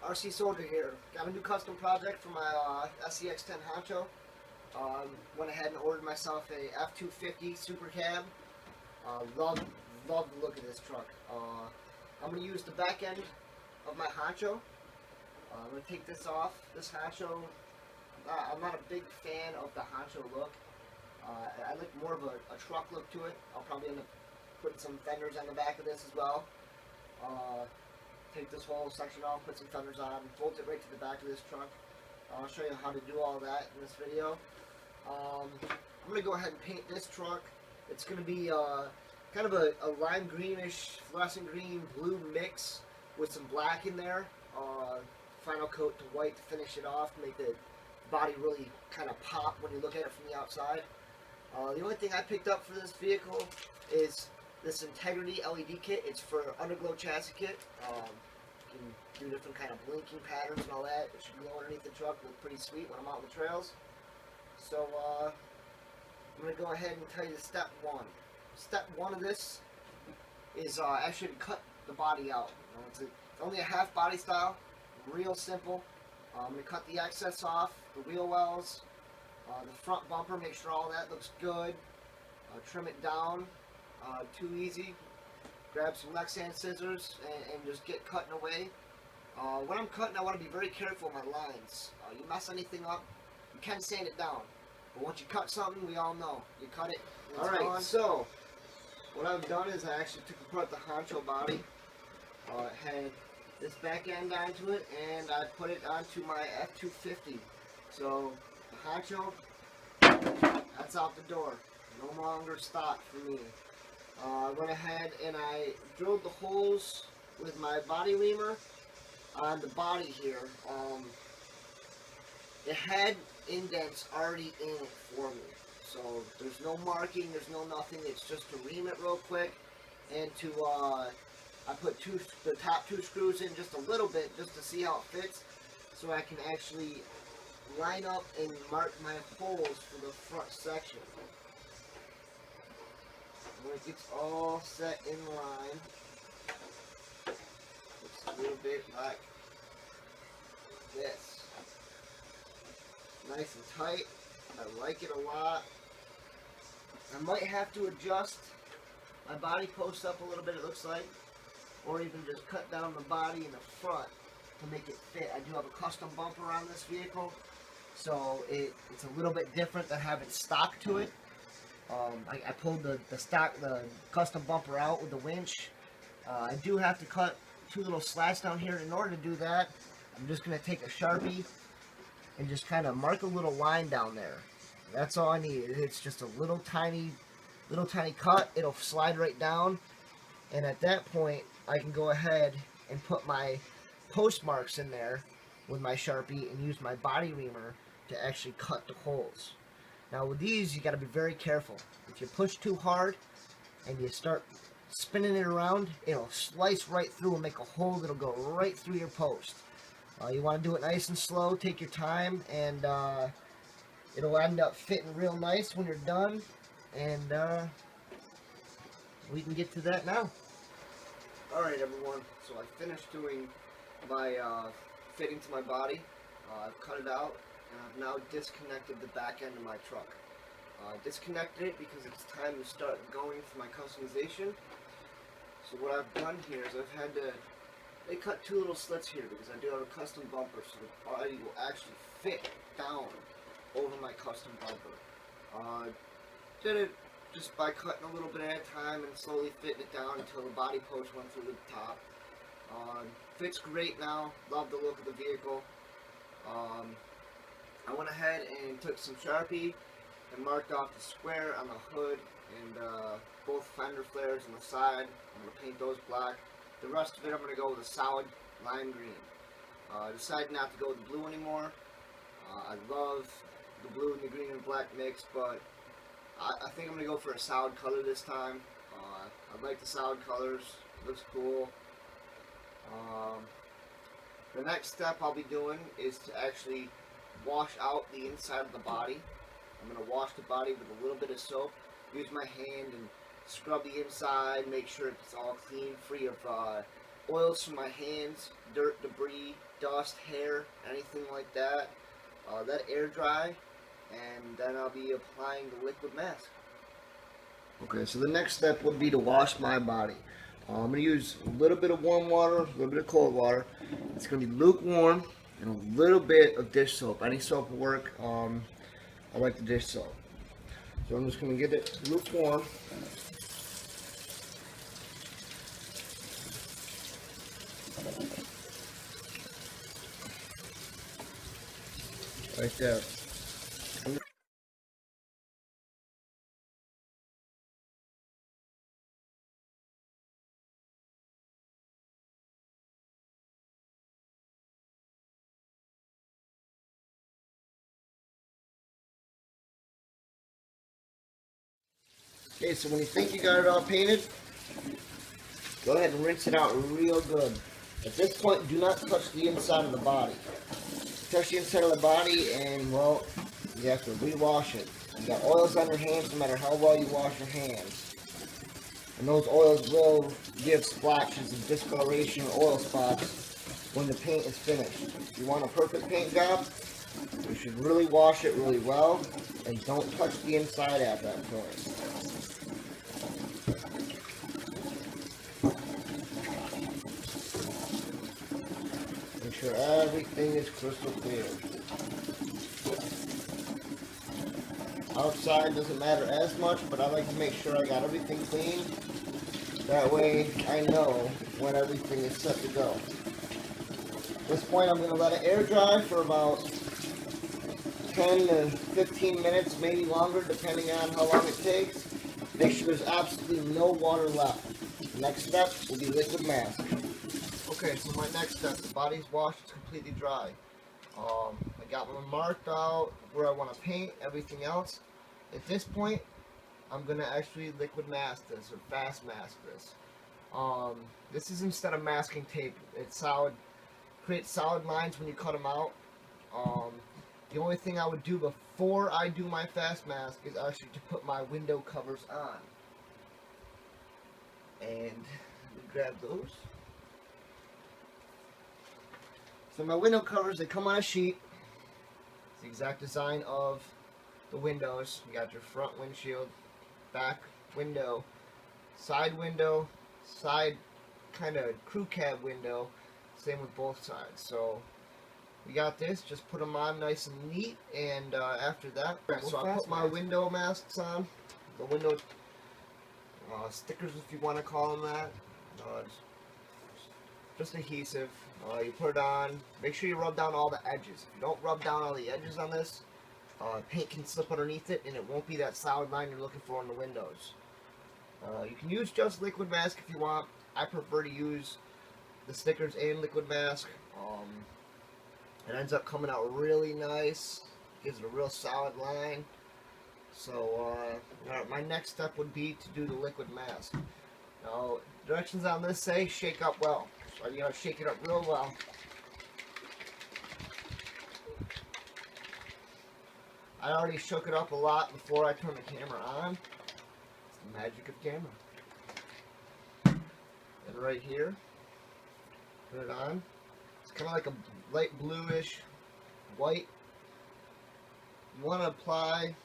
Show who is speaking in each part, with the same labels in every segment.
Speaker 1: RCSoldier here. Got a new custom project for my SCX-10 Honcho. Went ahead and ordered myself a F-250 Super Cab. Love the look of this truck. I'm going to use the back end of my Honcho. I'm going to take this off. This Honcho, I'm not a big fan of the Honcho look. I like more of a truck look to it. I'll probably end up putting some fenders on the back of this as well. Take this whole section off, put some fenders on, bolt it right to the back of this truck. I'll show you how to do all that in this video. I'm going to go ahead and paint this truck. It's going to be kind of a lime greenish, fluorescent green, blue mix with some black in there. Final coat to white to finish it off, to make the body really kind of pop when you look at it from the outside. The only thing I picked up for this vehicle is this Integrity LED kit. It's for underglow chassis kit. You can do different kind of blinking patterns and all that. It should glow underneath the truck. Look pretty sweet when I'm out on the trails. So I'm going to go ahead and tell you step one. Step one of this is actually to cut the body out. It's only a half body style, real simple. I'm going to cut the excess off, the wheel wells, the front bumper, make sure all that looks good. Trim it down. Too easy. Grab some Lexan scissors and just get cutting away. When I'm cutting, I want to be very careful with my lines. You mess anything up, you can sand it down. But once you cut something, we all know. You cut it, it's Alright, gone. So what I've done is I actually took apart the Honcho body. Had this back end onto it, and I put it onto my F-250. So the Honcho, that's out the door. No longer stock for me. I went ahead and I drilled the holes with my body reamer on the body here. It had indents already in it for me. So there's no marking, there's no nothing. It's just to ream it real quick and to, I put the top two screws in just a little bit just to see how it fits, so I can actually line up and mark my holes for the front section. When it gets all set in line, it's a little bit like this. Nice and tight. I like it a lot. I might have to adjust my body post up a little bit, it looks like, or even just cut down the body in the front to make it fit. I do have a custom bumper on this vehicle, so it's a little bit different than having stock to it. I pulled the custom bumper out with the winch. I do have to cut two little slats down here. In order to do that, I'm just going to take a Sharpie and just kind of mark a little line down there. That's all I need. It's just a little tiny cut. It'll slide right down, and at that point, I can go ahead and put my postmarks in there with my Sharpie and use my body reamer to actually cut the holes. Now with these, you got to be very careful. If you push too hard and you start spinning it around, it'll slice right through and make a hole that'll go right through your post. You want to do it nice and slow, take your time, and it'll end up fitting real nice when you're done. And we can get to that now. Alright everyone, so I finished doing my fitting to my body. I've cut it out. And I've now disconnected the back end of my truck. Disconnected it because it's time to start going for my customization. So what I've done here is I've had to, they cut two little slits here because I do have a custom bumper, so the body will actually fit down over my custom bumper. Did it just by cutting a little bit at a time and slowly fitting it down until the body post went through the top. Fits great now, love the look of the vehicle. I went ahead and took some Sharpie and marked off the square on the hood and both fender flares on the side. I'm going to paint those black. The rest of it I'm going to go with a solid lime green. I decided not to go with the blue anymore. I love the blue and the green and black mix, but I think I'm going to go for a solid color this time. I like the solid colors. It looks cool. The next step I'll be doing is to actually wash out the inside of the body. I'm going to wash the body with a little bit of soap, use my hand and scrub the inside, make sure it's all clean, free of oils from my hands, dirt, debris, dust, hair, anything like that. Let air dry, and then I'll be applying the liquid mask. Okay, so the next step would be to wash my body. I'm going to use a little bit of warm water, a little bit of cold water. It's going to be lukewarm, and a little bit of dish soap. Any soap will work. I like the dish soap. So I'm just going to get it lukewarm. Right there. Okay, so when you think you got it all painted, go ahead and rinse it out real good. At this point, do not touch the inside of the body. Touch the inside of the body and, well, you have to rewash it. You got oils on your hands no matter how well you wash your hands. And those oils will give splashes of discoloration or oil spots when the paint is finished. If you want a perfect paint job, you should really wash it really well and don't touch the inside at that point. Make sure everything is crystal clear. Outside doesn't matter as much, but I like to make sure I got everything clean. That way I know when everything is set to go. At this point I'm going to let it air dry for about 10 to 15 minutes, maybe longer, depending on how long it takes. Make sure there's absolutely no water left. The next step will be liquid mask. Okay, so my next step, the body's washed, it's completely dry. I got one marked out where I want to paint, everything else. At this point, I'm going to actually liquid mask this, or fast mask this. This is instead of masking tape. It's solid, creates solid lines when you cut them out. The only thing I would do before I do my fast mask is actually to put my window covers on. And grab those. So my window covers, they come on a sheet. It's the exact design of the windows. You got your front windshield, back window, side kind of crew cab window. Same with both sides. So we got this. Just put them on nice and neat. And after that, so I put my window masks on. The window stickers, if you want to call them that. Just adhesive. You put it on. Make sure you rub down all the edges. If you don't rub down all the edges on this, paint can slip underneath it and it won't be that solid line you're looking for on the windows. You can use just liquid mask if you want. I prefer to use the stickers and liquid mask. It ends up coming out really nice. Gives it a real solid line. So my next step would be to do the liquid mask. Now, directions on this say shake up well. So you gotta shake it up real well. I already shook it up a lot before I turned the camera on. It's the magic of camera. And right here, put it on. It's kind of like a light bluish white. You want to apply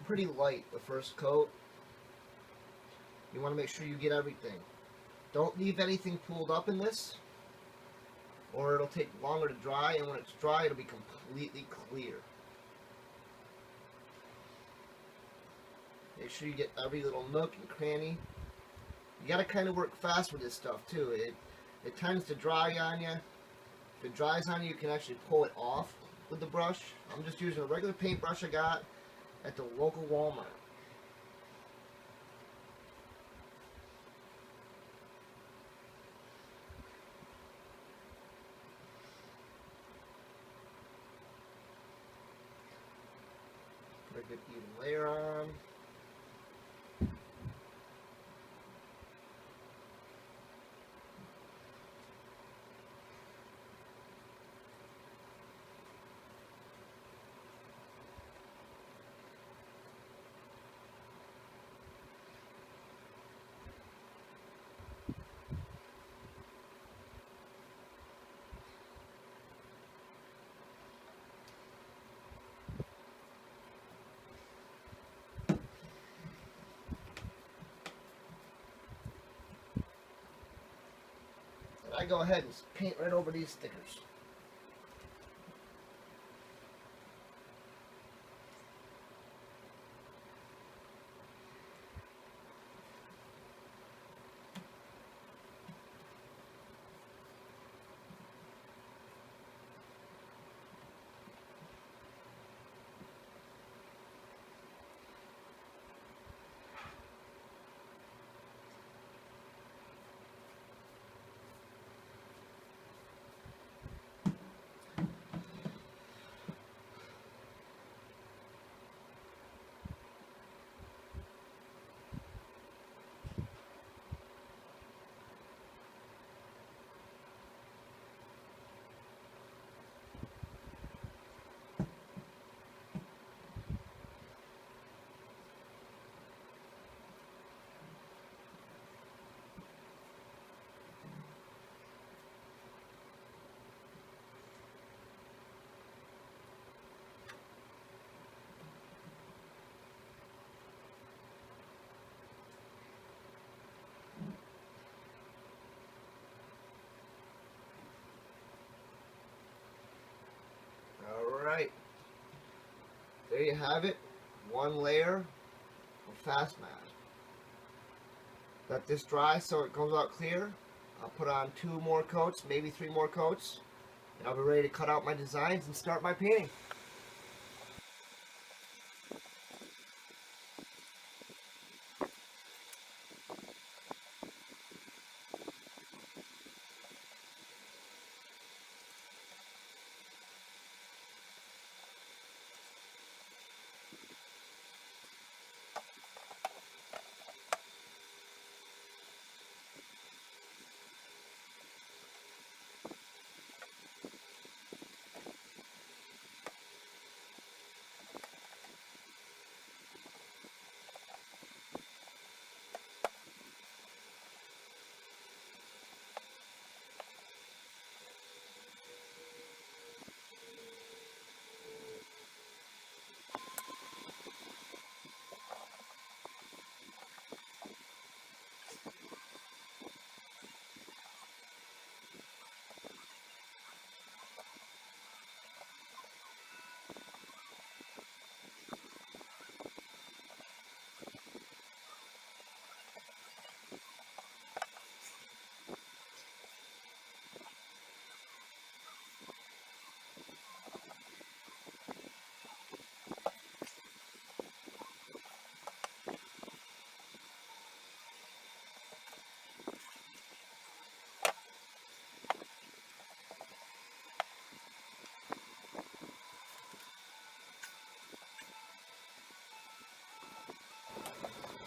Speaker 1: pretty light the first coat. You want to make sure you get everything. Don't leave anything pooled up in this, or it'll take longer to dry, and when it's dry it'll be completely clear. Make sure you get every little nook and cranny. You gotta kind of work fast with this stuff too. It tends to dry on you. If it dries on you, you can actually pull it off with the brush. I'm just using a regular paintbrush I got at the local Walmart. Put a good even layer on. I go ahead and paint right over these stickers. Alright, there you have it, one layer of fast mat. Let this dry so it comes out clear. I'll put on 2 more coats, maybe 3 more coats, and I'll be ready to cut out my designs and start my painting.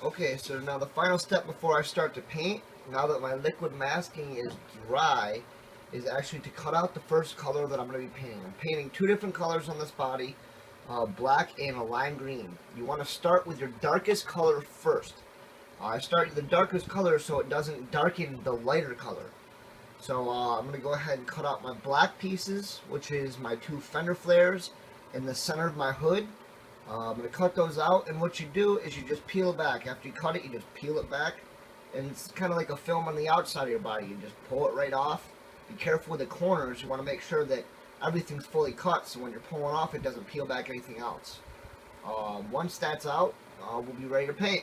Speaker 1: Okay, so now the final step before I start to paint, now that my liquid masking is dry, is actually to cut out the first color that I'm going to be painting. I'm painting 2 different colors on this body, black and a lime green. You want to start with your darkest color first. I start with the darkest color so it doesn't darken the lighter color. So I'm going to go ahead and cut out my black pieces, which is my 2 fender flares in the center of my hood. I'm going to cut those out, and what you do is you just peel it back. After you cut it, you just peel it back, and it's kind of like a film on the outside of your body. You just pull it right off. Be careful with the corners. You want to make sure that everything's fully cut, so when you're pulling off, it doesn't peel back anything else. Once that's out, we'll be ready to paint.